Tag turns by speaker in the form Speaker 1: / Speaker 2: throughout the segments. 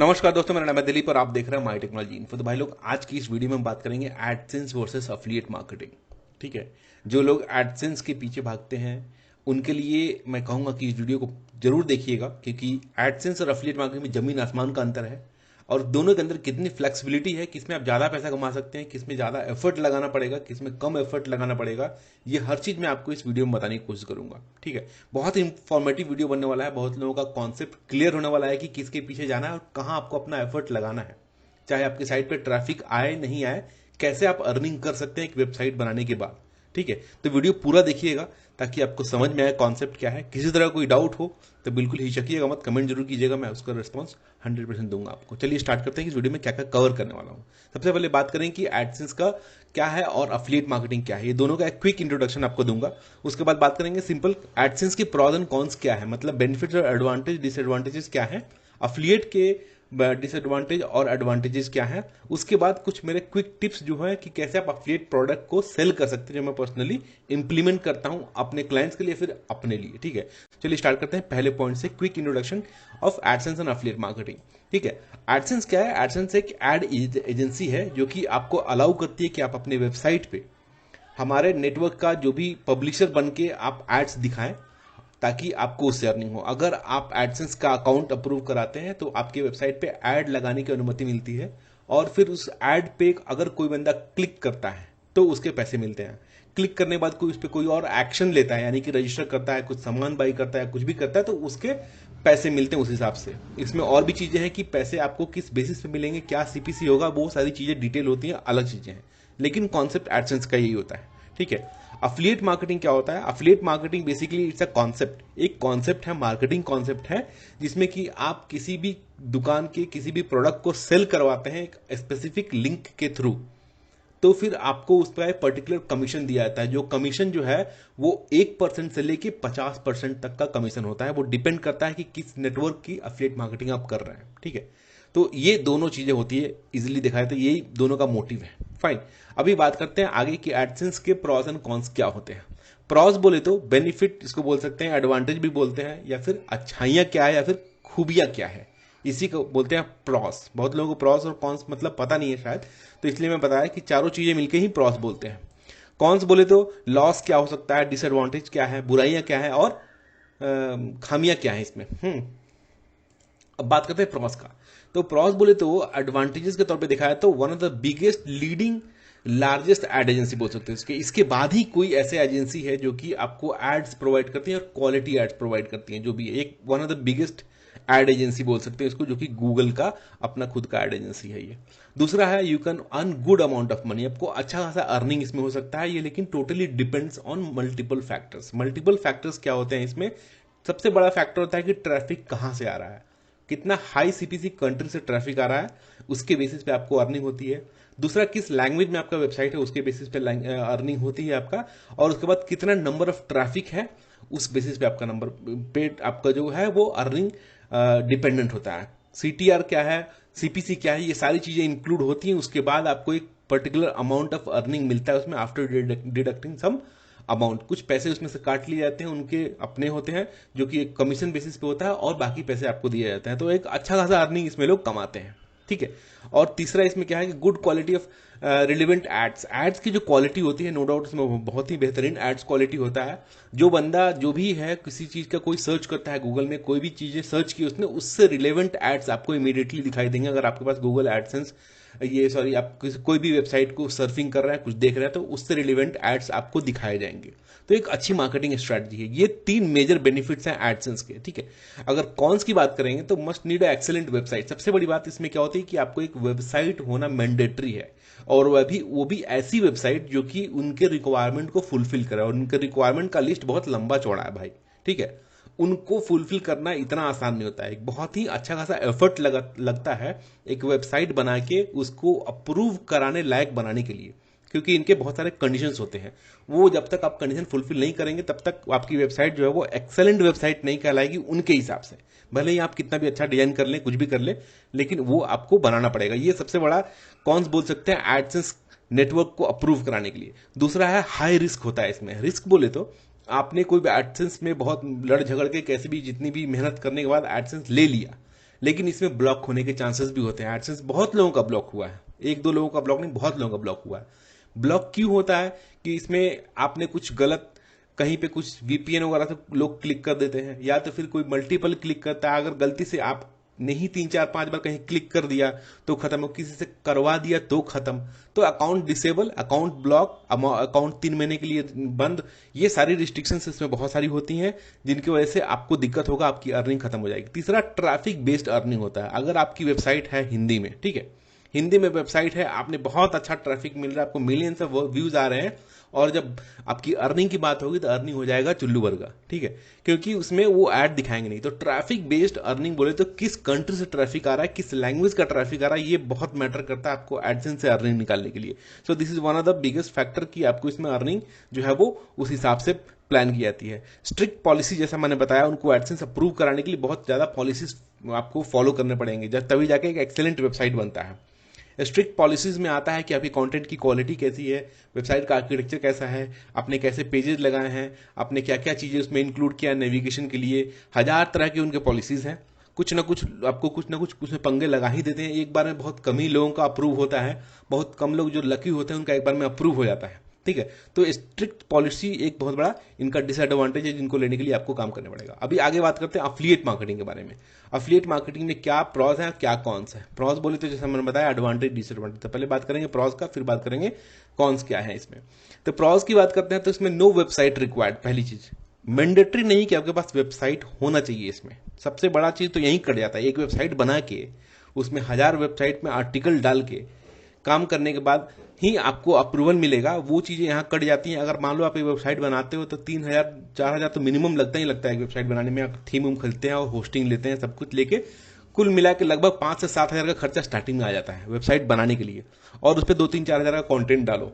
Speaker 1: नमस्कार दोस्तों, मेरा नाम है दिलीप और आप देख रहे हैं माई टेक्नोलॉजी इन्फो। तो भाई लोग, आज की इस वीडियो में हम बात करेंगे एडसेंस वर्सेस अफिलिएट मार्केटिंग। ठीक है, जो लोग एडसेंस के पीछे भागते हैं उनके लिए मैं कहूंगा कि इस वीडियो को जरूर देखिएगा, क्योंकि एडसेंस और अफिलिएट मार्केटिंग में जमीन आसमान का अंतर है और दोनों के अंदर कितनी फ्लेक्सिबिलिटी है, किसमें आप ज़्यादा पैसा कमा सकते हैं, किसमें ज़्यादा एफर्ट लगाना पड़ेगा, किसमें कम एफर्ट लगाना पड़ेगा। ये हर चीज़ मैं आपको इस वीडियो में बताने की कोशिश करूंगा। ठीक है, बहुत ही इंफॉर्मेटिव वीडियो बनने वाला है। बहुत लोगों का कॉन्सेप्ट क्लियर होने वाला है कि किसके पीछे जाना है और कहाँ आपको अपना एफर्ट लगाना है। चाहे आपकी साइट पर ट्रैफिक आए नहीं आए, कैसे आप अर्निंग कर सकते हैं एक वेबसाइट बनाने के बाद। ठीक है, तो वीडियो पूरा देखिएगा ताकि आपको समझ में आए कॉन्सेप्ट क्या है। किसी तरह कोई डाउट हो तो बिल्कुल हिचकिएगा मत, कमेंट जरूर कीजिएगा, मैं उसका रिस्पॉन्स 100% दूंगा आपको। चलिए स्टार्ट करते हैं कि इस वीडियो में क्या क्या कवर करने वाला हूँ। सबसे पहले बात करें कि एडसेंस का क्या है और अफिलिएट मार्केटिंग क्या है। ये दोनों का एक क्विक इंट्रोडक्शन आपको दूंगा। उसके बाद बात करेंगे सिंपल एडसेंस के प्रॉज एंड कॉन्स क्या है, मतलब बेनिफिट्स और एडवांटेज डिसएडवांटेजेस क्या है, अफिलिएट के डिसएडवांटेज और एडवांटेजेस क्या है। उसके बाद कुछ मेरे क्विक टिप्स जो है कि कैसे आप अफिलिएट प्रोडक्ट को सेल कर सकते हैं, जो मैं पर्सनली इंप्लीमेंट करता हूं अपने क्लाइंट्स के लिए, फिर अपने लिए। ठीक है, चलिए स्टार्ट करते हैं पहले पॉइंट से, quick introduction of AdSense and affiliate marketing. ठीक है, एडसेंस क्या है? एडसेंस एक एड एजेंसी है जो कि आपको अलाउ करती है कि आप अपने वेबसाइट पे हमारे नेटवर्क का जो भी पब्लिशर बन के आप एड्स दिखाएं ताकि आपको उससे अर्निंग हो। अगर आप एडसेंस का अकाउंट अप्रूव कराते हैं तो आपकी वेबसाइट पे ऐड लगाने की अनुमति मिलती है और फिर उस ऐड पे अगर कोई बंदा क्लिक करता है तो उसके पैसे मिलते हैं। क्लिक करने के बाद कोई उस पर कोई और एक्शन लेता है, यानी कि रजिस्टर करता है, कुछ सामान बाई करता है, कुछ भी करता है, तो उसके पैसे मिलते हैं उस हिसाब से। इसमें और भी चीजें हैं कि पैसे आपको किस बेसिस पे मिलेंगे, क्या सीपीसी होगा, वो सारी चीजें डिटेल होती हैं, अलग चीजें हैं, लेकिन कॉन्सेप्ट एडसेंस का यही होता है। ठीक है, अफिलिएट मार्केटिंग क्या होता है? Affiliate marketing basically it's a concept, एक कॉन्सेप्ट है, मार्केटिंग कॉन्सेप्ट है, जिसमें कि आप किसी भी दुकान के किसी भी प्रोडक्ट को सेल करवाते हैं एक स्पेसिफिक लिंक के थ्रू, तो फिर आपको उस पर पर्टिकुलर कमीशन दिया जाता है। जो कमीशन जो है वो 1% से लेके 50% तक का कमीशन होता है। वो डिपेंड करता है कि किस नेटवर्क की अफिलिएट मार्केटिंग आप कर रहे हैं। ठीक है, तो ये दोनों चीजें होती है, इजिली दिखाए तो यही दोनों का मोटिव है। फाइन, अभी बात करते हैं आगे कि एडसेंस के प्रॉस एंड कॉन्स क्या होते हैं। प्रॉस बोले तो बेनिफिट इसको बोल सकते हैं, एडवांटेज भी बोलते हैं, या फिर अच्छाइयां क्या है या फिर खूबियां क्या है, इसी को बोलते हैं प्रॉस। बहुत लोगों को प्रॉस और कॉन्स मतलब पता नहीं है शायद, तो इसलिए मैं बताया कि चारों चीजें मिलकर ही प्रॉस बोलते हैं। कॉन्स बोले तो लॉस क्या हो सकता है, डिसएडवांटेज क्या है, बुराइयां क्या है और खामियां क्या है इसमें। अब बात करते हैं प्रॉस का। तो प्रॉस बोले तो एडवांटेजेस के तौर पे दिखाया तो one of the biggest leading largest ad agency बोल सकते हैं इसके बाद ही कोई ऐसे एजेंसी है जो कि आपको एड्स प्रोवाइड करती है और क्वालिटी एड्स प्रोवाइड करती हैं, जो भी एक one of the biggest ad agency बोल सकते हैं इसको, जो कि गूगल का अपना खुद का एड एजेंसी है ये। दूसरा है you can earn good amount of money, आपको अच्छा खासा अर्निंग इसमें हो सकता है ये, लेकिन totally depends on multiple factors. Multiple factors क्या होते हैं इसमें? सबसे बड़ा फैक्टर होता है कि ट्रैफिक कहां से आ रहा है, कितना हाई सीपीसी कंट्री से ट्रैफिक आ रहा है, उसके बेसिस पे आपको अर्निंग होती है। दूसरा, किस लैंग्वेज में आपका वेबसाइट है, उसके बेसिस पे अर्निंग होती है आपका। और उसके बाद कितना नंबर ऑफ ट्रैफिक है, उस बेसिस पे आपका नंबर पे आपका जो है वो अर्निंग डिपेंडेंट होता है। सीटीआर क्या है, सीपीसी क्या है, ये सारी चीजें इंक्लूड होती हैं। उसके बाद आपको एक पर्टिकुलर अमाउंट ऑफ अर्निंग मिलता है उसमें, आफ्टर डिडक्टिंग सम अमाउंट। कुछ पैसे उसमें से काट लिए जाते हैं, उनके अपने होते हैं जो कि एक कमीशन बेसिस पे होता है, और बाकी पैसे आपको दिए जाते हैं। तो एक अच्छा खासा अर्निंग इसमें लोग कमाते हैं। ठीक है, और तीसरा इसमें क्या है कि good quality of relevant ads. Ads की जो क्वालिटी होती है, नो डाउट इसमें बहुत ही बेहतरीन एड्स क्वालिटी होता है। जो बंदा जो भी है किसी चीज का कोई सर्च करता है गूगल में, कोई भी चीजें सर्च की उसने, उससे रिलेवेंट एड्स आपको इमीडिएटली दिखाई देंगे। अगर आपके पास गूगल एडसेंस ये सॉरी आप कोई भी वेबसाइट को सर्फिंग कर रहे हैं, कुछ देख रहे हैं, तो उससे रिलेवेंट एड्स आपको दिखाए जाएंगे। तो एक अच्छी मार्केटिंग स्ट्रेटजी है। ये 3 मेजर बेनिफिट्स हैं एडसेंस के। ठीक है, अगर कॉन्स की बात करेंगे तो must need a excellent website. सबसे बड़ी बात इसमें क्या होती है कि आपको एक वेबसाइट होना मैंडेटरी है, और वो भी ऐसी वेबसाइट जो कि उनके रिक्वायरमेंट को फुलफिल करे। और उनके रिक्वायरमेंट का लिस्ट बहुत लंबा चौड़ा है भाई। ठीक है, उनको फुलफिल करना इतना आसान नहीं होता है, एक बहुत ही अच्छा खासा एफर्ट लगता है एक वेबसाइट बना के उसको अप्रूव कराने लायक बनाने के लिए, क्योंकि इनके बहुत सारे कंडीशंस होते हैं। वो जब तक आप कंडीशन फुलफिल नहीं करेंगे तब तक आपकी वेबसाइट जो है वो एक्सेलेंट वेबसाइट नहीं कहलाएगी उनके हिसाब से। भले ही आप कितना भी अच्छा डिजाइन कर लें, कुछ भी कर लें, लेकिन वो आपको बनाना पड़ेगा। ये सबसे बड़ा कॉन्स बोल सकते हैं एडसेंस नेटवर्क को अप्रूव कराने के लिए। दूसरा है हाई रिस्क होता है इसमें। रिस्क बोले तो आपने कोई एडसेंस में बहुत लड़ झगड़ के कैसे भी जितनी भी मेहनत करने के बाद एडसेंस ले लिया, लेकिन इसमें ब्लॉक होने के चांसेस भी होते हैं। एडसेंस बहुत लोगों का ब्लॉक हुआ है, एक दो लोगों का ब्लॉक नहीं, बहुत लोगों का ब्लॉक हुआ है। ब्लॉक क्यों होता है कि इसमें आपने कुछ गलत कहीं पे कुछ वीपीएन वगैरह से लोग क्लिक कर देते हैं, या तो फिर कोई मल्टीपल क्लिक करता है। अगर गलती से आप नहीं 3 4 5 बार कहीं क्लिक कर दिया तो खत्म, हो किसी से करवा दिया तो खत्म। तो account disable, account block, account 3 महीने के लिए बंद, ये सारी रिस्ट्रिक्शंस इसमें बहुत सारी होती हैं जिनकी वजह से आपको दिक्कत होगा, आपकी अर्निंग खत्म हो जाएगी। तीसरा, ट्रैफिक बेस्ड अर्निंग होता है। अगर आपकी वेबसाइट है हिंदी में, ठीक है, हिंदी में वेबसाइट है, आपने बहुत अच्छा ट्रैफिक मिल रहा है, आपको मिलियंस ऑफ व्यूज आ रहे हैं, और जब आपकी अर्निंग की बात होगी तो अर्निंग हो जाएगा चुल्लू वर्गा, ठीक है, क्योंकि उसमें वो ऐड दिखाएंगे नहीं। तो ट्रैफिक बेस्ड अर्निंग बोले तो किस कंट्री से ट्रैफिक आ रहा है, किस लैंग्वेज का ट्रैफिक आ रहा है, ये बहुत मैटर करता है आपको एडसेंस से अर्निंग निकालने के लिए। So this is one of the biggest factor कि आपको इसमें अर्निंग जो है वो उस हिसाब से प्लान की जाती है। स्ट्रिक्ट पॉलिसी जैसा मैंने बताया, उनको एडसेंस अप्रूव कराने के लिए बहुत ज्यादा पॉलिसीज आपको फॉलो करने पड़ेंगे, जब तभी जाके एक एक्सेलेंट वेबसाइट बनता है। स्ट्रिक्ट पॉलिसीज में आता है कि आपकी कंटेंट की क्वालिटी कैसी है, वेबसाइट का आर्किटेक्चर कैसा है, आपने कैसे पेजेस लगाए हैं, आपने क्या क्या चीजें उसमें इंक्लूड किया नेविगेशन के लिए। 1000 तरह के उनके पॉलिसीज हैं। कुछ ना कुछ आपको कुछ ना कुछ उसमें पंगे लगा ही देते हैं। एक बार में बहुत कम ही लोगों का अप्रूव होता है, बहुत कम लोग जो लकी होते हैं उनका एक बार में अप्रूव हो जाता है, ठीक है। तो स्ट्रिक्ट पॉलिसी एक बहुत बड़ा इनका डिसएडवांटेज है, जिनको लेने के लिए आपको काम करना पड़ेगा। अभी आगे बात करते हैं अफिलिएट मार्केटिंग के बारे में। अफिलिएट मार्केटिंग में क्या प्रॉस है, क्या कॉन्स है। प्रॉस बोले तो जैसे मैंने बताया एडवांटेज डिसएडवांटेज, तो पहले बात करेंगे प्रॉस का, फिर बात करेंगे कॉन्स क्या है इसमें। तो प्रॉस की बात करते हैं तो इसमें नो वेबसाइट रिक्वायर्ड। पहली चीज, मैंडेटरी नहीं कि आपके पास वेबसाइट होना चाहिए। इसमें सबसे बड़ा चीज तो यही कट जाता है। एक वेबसाइट बना के उसमें 1000 वेबसाइट में आर्टिकल डाल के काम करने के बाद ही आपको अप्रूवल मिलेगा, वो चीजें यहाँ कट जाती हैं। अगर मान लो आप एक वेबसाइट बनाते हो तो 3000 4000 तो मिनिमम लगता ही लगता है एक वेबसाइट बनाने में। आप थीम खरीदते हैं और होस्टिंग लेते हैं, सब कुछ लेके कुल मिला के लगभग 5 से 7 हजार का खर्चा स्टार्टिंग में आ जाता है वेबसाइट बनाने के लिए, और उस पर 2-3-4 हजार का कंटेंट डालो,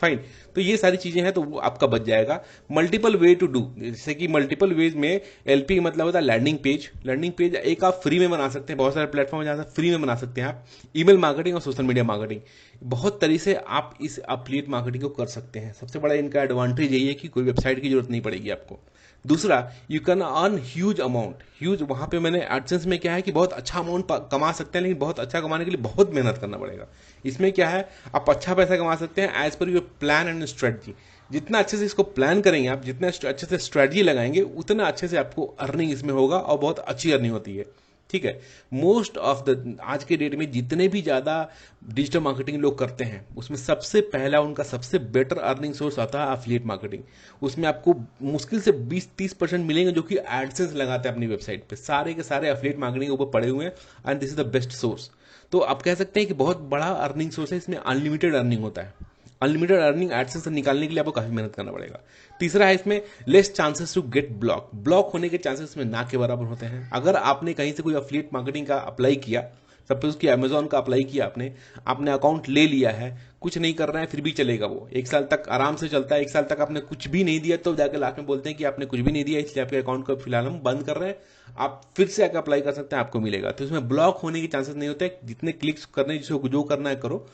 Speaker 1: फाइन। तो ये सारी चीजें हैं तो वो आपका बच जाएगा। मल्टीपल वे टू डू, जैसे कि मल्टीपल वेज में एलपी मतलब होता है लैंडिंग पेज। लैंडिंग पेज एक आप फ्री में बना सकते हैं, बहुत सारे प्लेटफॉर्म जहां से फ्री में बना सकते हैं आप। ईमेल मार्केटिंग और सोशल मीडिया मार्केटिंग, बहुत तरीके से आप इस एफिलिएट मार्केटिंग को कर सकते हैं। सबसे बड़ा इनका एडवांटेज यही है कि कोई वेबसाइट की जरूरत नहीं पड़ेगी आपको। दूसरा, you can earn huge amount. Huge वहां पे मैंने एडसेंस में क्या है कि बहुत अच्छा अमाउंट कमा सकते हैं, लेकिन बहुत अच्छा कमाने के लिए बहुत मेहनत करना पड़ेगा। इसमें क्या है, आप अच्छा पैसा कमा सकते हैं as per your plan and strategy. जितना अच्छे से इसको प्लान करेंगे आप, जितना अच्छे से स्ट्रेटजी लगाएंगे, उतना अच्छे से आपको अर्निंग इसमें होगा, और बहुत अच्छी अर्निंग होती है, ठीक है। मोस्ट ऑफ द आज के डेट में जितने भी ज्यादा डिजिटल मार्केटिंग लोग करते हैं, उसमें सबसे पहला उनका सबसे बेटर अर्निंग सोर्स आता है एफिलिएट मार्केटिंग। उसमें आपको मुश्किल से 20-30% मिलेंगे जो कि एडसेंस लगाते हैं अपनी वेबसाइट पे। सारे के सारे एफिलिएट मार्केटिंग के ऊपर पड़े हुए हैं, and this is the best source. तो आप कह सकते हैं कि बहुत बड़ा अर्निंग सोर्स है, इसमें अनलिमिटेड अर्निंग होता है। अनलिमिटेड अर्निंग एडसेंस से निकालने के लिए आपको काफी मेहनत करना पड़ेगा। तीसरा है इसमें less chances to get block. Block होने के चांसेस इसमें ना के बराबर होते हैं। अगर आपने कहीं से कोई एफिलिएट मार्केटिंग का अप्लाई किया, सपोज कि अमेजोन का अप्लाई किया आपने अकाउंट ले लिया है, कुछ नहीं कर रहे हैं, फिर भी चलेगा वो 1 साल तक आराम से चलता है। 1 साल तक आपने कुछ भी नहीं दिया, तो जाकर लास्ट में बोलते हैं कि आपने कुछ भी नहीं दिया, इसलिए आपके अकाउंट को फिलहाल हम बंद कर रहे हैं, आप फिर से आकर अप्लाई कर सकते हैं, आपको मिलेगा। तो इसमें ब्लॉक होने के चांसेस नहीं होते। जितने क्लिक्स करने, जिसको जो करना है करो,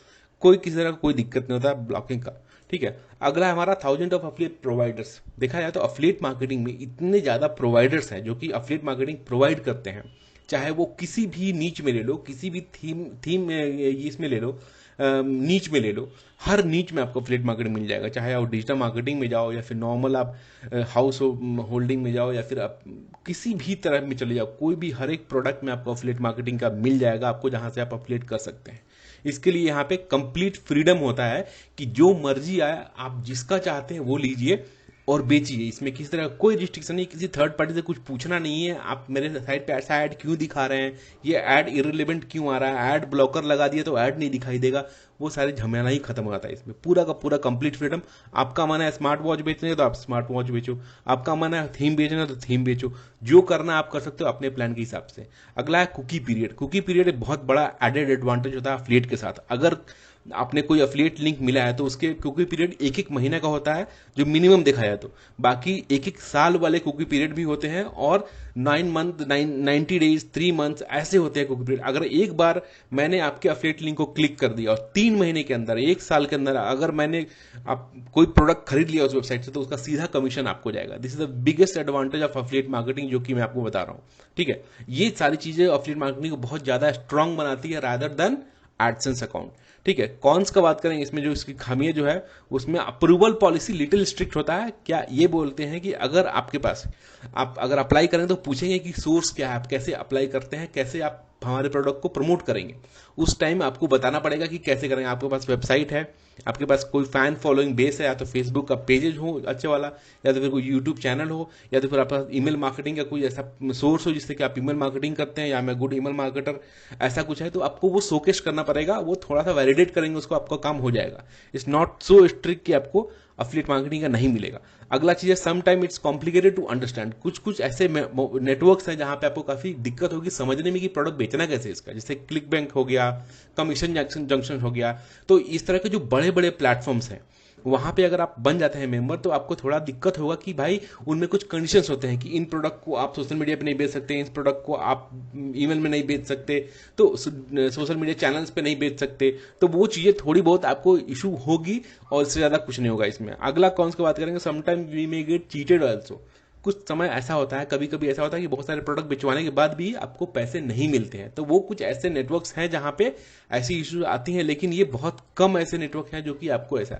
Speaker 1: कोई किसी तरह का कोई दिक्कत नहीं होता ब्लॉकिंग का, ठीक है। अगला है हमारा 1000 ऑफ एफिलिएट प्रोवाइडर्स। देखा जाए तो एफिलिएट मार्केटिंग में इतने ज्यादा प्रोवाइडर्स हैं जो कि एफिलिएट मार्केटिंग प्रोवाइड करते हैं, चाहे वो किसी भी नीच में ले लो, किसी भी थीम में इसमें ले लो, नीच में ले लो, हर नीच में आपको एफिलिएट मार्केटिंग मिल जाएगा। चाहे आप डिजिटल मार्केटिंग में जाओ, या फिर नॉर्मल आप हाउस होल्डिंग में जाओ, या फिर आप किसी भी तरह में चले जाओ, कोई भी हर एक प्रोडक्ट में आपको एफिलिएट मार्केटिंग का मिल जाएगा आपको, जहां से आप एफिलिएट कर सकते हैं। इसके लिए यहाँ पे कंप्लीट फ्रीडम होता है कि जो मर्जी आए, आप जिसका चाहते हैं वो लीजिए और बेचिए। इसमें किसी तरह कोई रिस्ट्रिक्शन नहीं, किसी थर्ड पार्टी से कुछ पूछना नहीं है। आप मेरे साइट पे ऐसा ऐड क्यों दिखा रहे हैं, ये ऐड इररिलेवेंट क्यों आ रहा है, ऐड ब्लॉकर लगा दिया तो ऐड नहीं दिखाई देगा, वो सारे झमेला ही खत्म हो जाता है इसमें। पूरा का पूरा कंप्लीट फ्रीडम। आपका मन है स्मार्ट वॉच बेचने है तो आप स्मार्ट वॉच बेचो, आपका मन है थीम बेचना है तो थीम बेचो, जो करना आप कर सकते हो अपने प्लान के हिसाब से। अगला है कुकी पीरियड। कुकी पीरियड एक बहुत बड़ा एडेड एडवांटेज होता है एफिलिएट के साथ। अगर आपने कोई अफिलिएट लिंक मिला है तो उसके कुकी पीरियड एक एक महीने का होता है जो मिनिमम देखा जाए तो, बाकी एक एक साल वाले कुकी पीरियड भी होते हैं, और 9 मंथ 90 डेज 3 मंथ्स ऐसे होते हैं कुकी पीरियड। अगर एक बार मैंने आपके अफिलिएट लिंक को क्लिक कर दिया और 3 महीने के अंदर, एक साल के अंदर अगर मैंने आप कोई प्रोडक्ट खरीद लिया उस वेबसाइट से, तो उसका सीधा कमीशन आपको जाएगा। This is the biggest advantage of affiliate marketing, जो कि मैं आपको बता रहा हूं। ठीक है, ये सारी चीजें अफिलिएट मार्केटिंग को बहुत ज्यादा स्ट्रांग बनाती है रादर देन एडसेंस अकाउंट। ठीक है, कॉन्स का बात करेंगे इसमें, जो इसकी खामियां जो है उसमें अप्रूवल पॉलिसी लिटिल स्ट्रिक्ट होता है। क्या ये बोलते हैं कि अगर आपके पास, आप अगर अप्लाई करें तो पूछेंगे कि सोर्स क्या है, आप कैसे अप्लाई करते हैं, कैसे आप हमारे प्रोडक्ट को प्रमोट करेंगे। उस टाइम आपको बताना पड़ेगा कि कैसे करेंगे। आपके पास वेबसाइट है, आपके पास कोई फैन फॉलोइंग बेस है, या तो फेसबुक का पेजेज हो अच्छे वाला, या तो फिर कोई यूट्यूब चैनल हो, या तो फिर आपके पास ईमेल मार्केटिंग का कोई ऐसा सोर्स हो जिससे कि आप ईमेल मार्केटिंग करते हैं, या मैं गुड ईमेल मार्केटर, ऐसा कुछ है तो आपको वो शोकेस करना पड़ेगा। वो थोड़ा सा वैलिडेट करेंगे उसको, आपका काम हो जाएगा। इट्स नॉट सो स्ट्रिक्ट कि आपको अफिलिएट मार्केटिंग का नहीं मिलेगा। अगला चीज है, some time it's complicated to understand. कुछ कुछ ऐसे नेटवर्क्स हैं जहां पे आपको काफी दिक्कत होगी समझने में कि प्रोडक्ट बेचना कैसे है इसका, जैसे क्लिक बैंक हो गया, कमीशन जंक्शन हो गया। तो इस तरह के जो बड़े बड़े प्लेटफॉर्म्स हैं वहां पे अगर आप बन जाते हैं मेंबर, तो आपको थोड़ा दिक्कत होगा कि भाई उनमें कुछ कंडीशंस होते हैं कि इन प्रोडक्ट को आप सोशल मीडिया पे नहीं बेच सकते, इस प्रोडक्ट को आप ईमेल में नहीं बेच सकते, तो सोशल मीडिया चैनल्स पे नहीं बेच सकते। तो वो चीजें थोड़ी बहुत आपको इशू होगी, और इससे ज्यादा कुछ नहीं होगा इसमें। अगला कौन की बात करेंगे, sometime we may get cheated also. कुछ समय ऐसा होता है, कभी कभी ऐसा होता है कि बहुत सारे प्रोडक्ट बिचवाने के बाद भी आपको पैसे नहीं मिलते हैं। तो वो कुछ ऐसे नेटवर्क्स हैं जहां पे ऐसी इश्यूज आती हैं, लेकिन ये बहुत कम ऐसे नेटवर्क हैं जो कि आपको ऐसा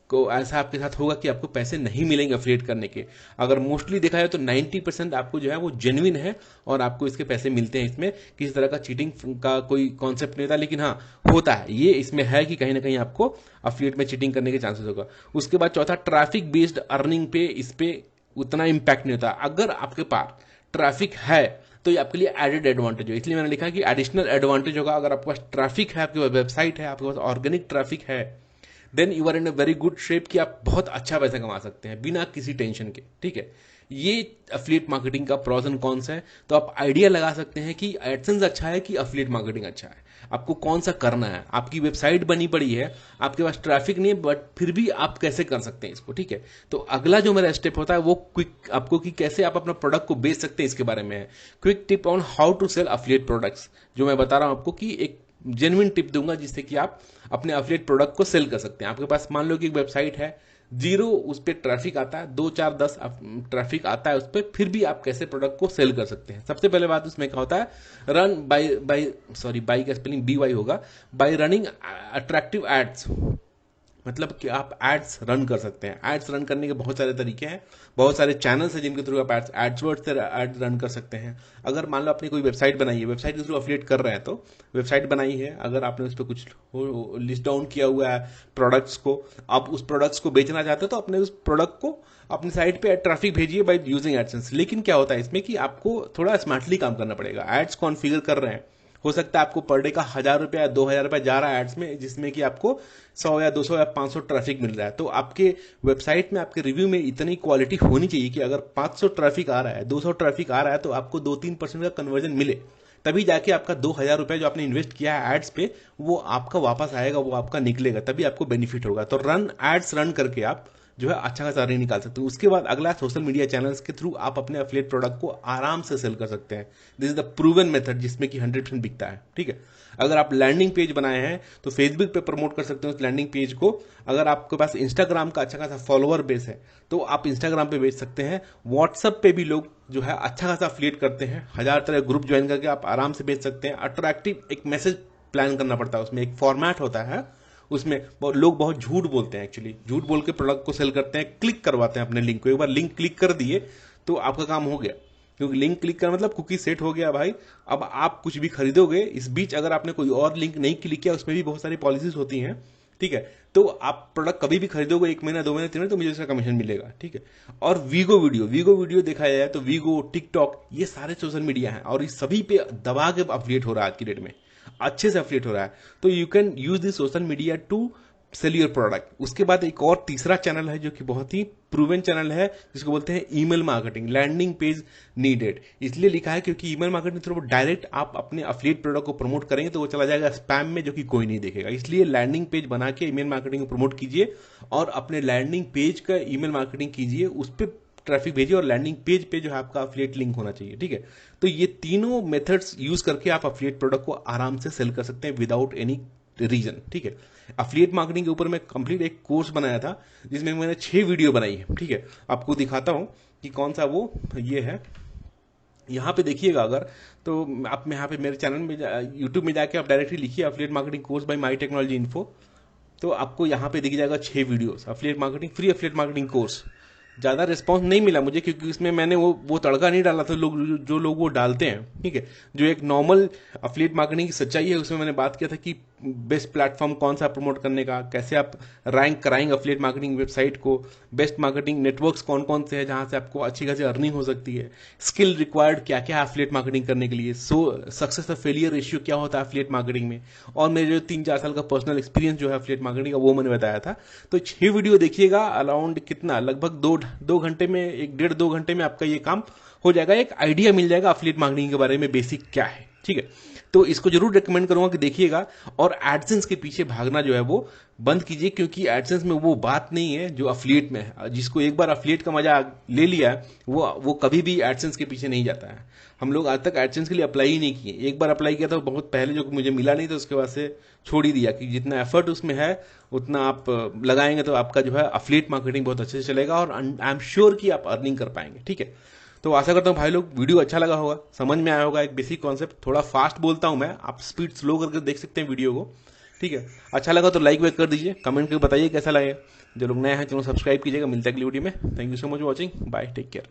Speaker 1: आपके साथ होगा कि आपको पैसे नहीं मिलेंगे अफिलिएट करने के। अगर मोस्टली देखा जाए तो 90% आपको जो है वो जेन्युइन है, और आपको इसके पैसे मिलते हैं। इसमें किसी तरह का चीटिंग का कोई कॉन्सेप्ट नहीं होता, लेकिन हाँ होता है, ये इसमें है कि कहीं ना कहीं आपको अफिलिएट में चीटिंग करने के चांसेस होगा। उसके बाद चौथा, ट्रैफिक बेस्ड अर्निंग पे इस पे उतना इंपैक्ट नहीं होता। अगर आपके पास ट्रैफिक है तो ये आपके लिए एडेड एडवांटेज है, इसलिए मैंने लिखा है कि एडिशनल एडवांटेज होगा। अगर आपके पास ट्रैफिक है, आपके पास वेबसाइट है, आपके पास ऑर्गेनिक ट्रैफिक है, then you are in a very good shape कि आप बहुत अच्छा पैसा कमा सकते हैं बिना किसी टेंशन के। ठीक है, ये अफिलिएट मार्केटिंग का प्रॉस एंड कॉन्स है। तो आप आइडिया लगा सकते हैं कि एडसेंस अच्छा है कि अफिलिएट मार्केटिंग अच्छा है, आपको कौन सा करना है। आपकी वेबसाइट बनी पड़ी है, आपके पास ट्रैफिक नहीं है, बट फिर भी आप कैसे कर सकते हैं इसको। ठीक है, तो अगला जो मेरा स्टेप होता है वो क्विक आपको कि कैसे आप अपना प्रोडक्ट को बेच सकते हैं इसके बारे में है। Quick tip on how to sell affiliate products, जो मैं बता रहा हूं आपको कि एक जेन्युइन टिप दूंगा जिससे कि आप अपने अफिलिएट प्रोडक्ट को सेल कर सकते हैं। आपके पास मान लो कि एक वेबसाइट है, जीरो उस पर ट्रैफिक आता है, 2 4 10 ट्रैफिक आता है उस पर, फिर भी आप कैसे प्रोडक्ट को सेल कर सकते हैं। सबसे पहले बात उसमें क्या होता है, रन बाई का स्पेलिंग BY होगा, बाई रनिंग अट्रैक्टिव एड्स। मतलब कि आप एड्स रन कर सकते हैं। एड्स रन करने के बहुत सारे तरीके हैं, बहुत सारे चैनल्स हैं जिनके थ्रू आप एड्सवर्ड्स से एड रन कर सकते हैं। अगर मान लो आपने कोई वेबसाइट बनाई है, वेबसाइट के थ्रू अफिलिएट कर रहे हैं, तो वेबसाइट बनाई है, अगर आपने उस पर कुछ लिस्ट डाउन किया हुआ है प्रोडक्ट्स को, आप उस प्रोडक्ट्स को बेचना चाहते हो, तो अपने उस प्रोडक्ट को अपनी साइट पे ट्रैफिक भेजिए बाय यूजिंग एडसेंस। लेकिन क्या होता है इसमें कि आपको थोड़ा स्मार्टली काम करना पड़ेगा। एड्स कॉन्फ़िगर कर रहे हैं, हो सकता है आपको पर डे का 1000 रुपया या 2000 रुपया जा रहा है एड्स में, जिसमें कि आपको 100 या 200 या 500 ट्रैफिक मिल रहा है। तो आपके वेबसाइट में, आपके रिव्यू में इतनी क्वालिटी होनी चाहिए कि अगर 500 ट्रैफिक आ रहा है, 200 ट्रैफिक आ रहा है, तो आपको 2-3% का कन्वर्जन मिले, तभी जाके आपका 2000 रुपया जो आपने इन्वेस्ट किया है एड्स पे, वो आपका वापस आएगा, वो आपका निकलेगा, तभी आपको बेनिफिट होगा। तो एड्स रन करके आप जो है अच्छा खासा अर्निंग निकाल सकते हो। उसके बाद अगला, सोशल मीडिया चैनल्स के थ्रू आप अपने अफिलिएट प्रोडक्ट को आराम से सेल कर सकते हैं। This is the proven method जिसमें कि 100% बिकता है। ठीक है, अगर आप लैंडिंग पेज बनाए हैं तो फेसबुक पे प्रमोट कर सकते हो उस लैंडिंग पेज को। अगर आपके पास इंस्टाग्राम का अच्छा खासा फॉलोअर बेस है तो आप इंस्टाग्राम पे बेच सकते हैं। व्हाट्सएप पे भी लोग जो है अच्छा खासा अफिलिएट करते हैं, 1000 तरह ग्रुप ज्वाइन करके आप आराम से बेच सकते हैं। अट्रैक्टिव एक मैसेज प्लान करना पड़ता है, उसमें एक फॉर्मेट होता है, उसमें लोग बहुत झूठ बोलते हैं, एक्चुअली झूठ बोल के प्रोडक्ट को सेल करते हैं, क्लिक करवाते हैं अपने लिंक को। एक बार लिंक क्लिक कर दिए तो आपका काम हो गया, क्योंकि लिंक क्लिक करना मतलब कुकी सेट हो गया भाई। अब आप कुछ भी खरीदोगे, इस बीच अगर आपने कोई और लिंक नहीं क्लिक किया, उसमें भी बहुत सारी पॉलिसीज होती हैं। ठीक है, तो आप प्रोडक्ट कभी भी खरीदोगे 1 महीना 2 महीना 3 महीना, तो मुझे उसका कमीशन मिलेगा। ठीक है, और वीगो वीडियो देखा जाए तो वीगो, टिकटॉक, ये सारे सोशल मीडिया हैं, और इस सभी पे दबा के अफिलिएट हो रहा है आज की डेट में, अच्छे से अफिलिएट हो रहा है। तो you can use this social media to sell your product. उसके बाद एक और तीसरा चैनल है जो कि बहुत ही प्रूवन चैनल है, जिसको बोलते हैं email marketing. Landing page needed इसलिए लिखा है क्योंकि ईमेल मार्केटिंग थ्रू डायरेक्ट आप अपने अफिलिएट प्रोडक्ट को प्रमोट करेंगे तो वो चला जाएगा स्पैम में, जो कि कोई नहीं देखेगा। इसलिए लैंडिंग पेज बना के ईमेल मार्केटिंग को प्रमोट कीजिए और अपने लैंडिंग पेज का ईमेल मार्केटिंग कीजिए, उस पर ट्रैफिक भेजिए और लैंडिंग पेज पे जो है आपका अफिलिएट लिंक होना चाहिए। ठीक है, तो ये तीनों मेथड्स यूज करके आप अफिलिएट प्रोडक्ट को आराम से सेल कर सकते हैं विदाउट एनी रीजन। ठीक है, अफिलिएट मार्केटिंग के ऊपर मैं कंप्लीट एक कोर्स बनाया था जिसमें मैंने 6 वीडियो बनाई है। ठीक है, आपको दिखाता हूं कि कौन सा वो ये है। यहाँ पे देखिएगा अगर, तो आप यहाँ पे मेरे चैनल में यूट्यूब में जाके आप डायरेक्टली लिखिए अफिलिएट मार्केटिंग कोर्स बाय माई टेक्नोलॉजी इन्फो, तो आपको यहाँ पे दिख जाएगा 6 videos affiliate marketing, free affiliate marketing course. ज़्यादा रिस्पॉन्स नहीं मिला मुझे क्योंकि उसमें मैंने वो तड़का नहीं डाला था जो लोग वो डालते हैं। ठीक है, जो एक नॉर्मल अफिलिएट मार्केटिंग की सच्चाई है उसमें मैंने बात किया था कि बेस्ट प्लेटफॉर्म कौन सा प्रमोट करने का, कैसे आप रैंक कराएंगे अफिलिएट मार्केटिंग वेबसाइट को, बेस्ट मार्केटिंग नेटवर्क्स कौन कौन से हैं जहां से आपको अच्छी खासी अर्निंग हो सकती है, स्किल रिक्वायर्ड क्या क्या है अफिलिएट मार्केटिंग करने के लिए, सक्सेस और फेलियर रेशियो क्या होता है अफिलिएट मार्केटिंग में, और मेरे जो 3-4 साल का पर्सनल एक्सपीरियंस जो है अफिलिएट मार्केटिंग का वो मैंने बताया था। तो 6 वीडियो देखिएगा, अराउंड कितना, लगभग 2 घंटे में, 1-1.5-2 घंटे में आपका ये काम हो जाएगा। एक आइडिया मिल जाएगा अफिलिएट मार्केटिंग के बारे में बेसिक क्या है। ठीक है, तो इसको जरूर रेकमेंड करूंगा कि देखिएगा, और एडसेंस के पीछे भागना जो है वो बंद कीजिए, क्योंकि एडसेंस में वो बात नहीं है जो अफिलिएट में है। जिसको एक बार अफिलिएट का मजा ले लिया है वो कभी भी एडसेंस के पीछे नहीं जाता है। हम लोग आज तक एडसेंस के लिए अप्लाई ही नहीं किए। एक बार अप्लाई किया था बहुत पहले, जो मुझे मिला नहीं, तो उसके बाद से छोड़ ही दिया कि जितना एफर्ट उसमें है उतना आप लगाएंगे तो आपका जो है अफिलिएट मार्केटिंग बहुत अच्छे से चलेगा और आई एम श्योर कि आप अर्निंग कर पाएंगे। ठीक है, तो आशा करता हूँ भाई लोग वीडियो अच्छा लगा होगा, समझ में आया होगा एक बेसिक कॉन्सेप्ट। थोड़ा फास्ट बोलता हूँ मैं, आप स्पीड स्लो करके देख सकते हैं वीडियो को। ठीक है, अच्छा लगा तो लाइक वेक कर दीजिए, कमेंट करके बताइए कैसा लगे। जो लोग नए हैं चैनल सब्सक्राइब कीजिएगा। मिलते हैं अगली वीडियो में। Thank you so much watching, bye, take care.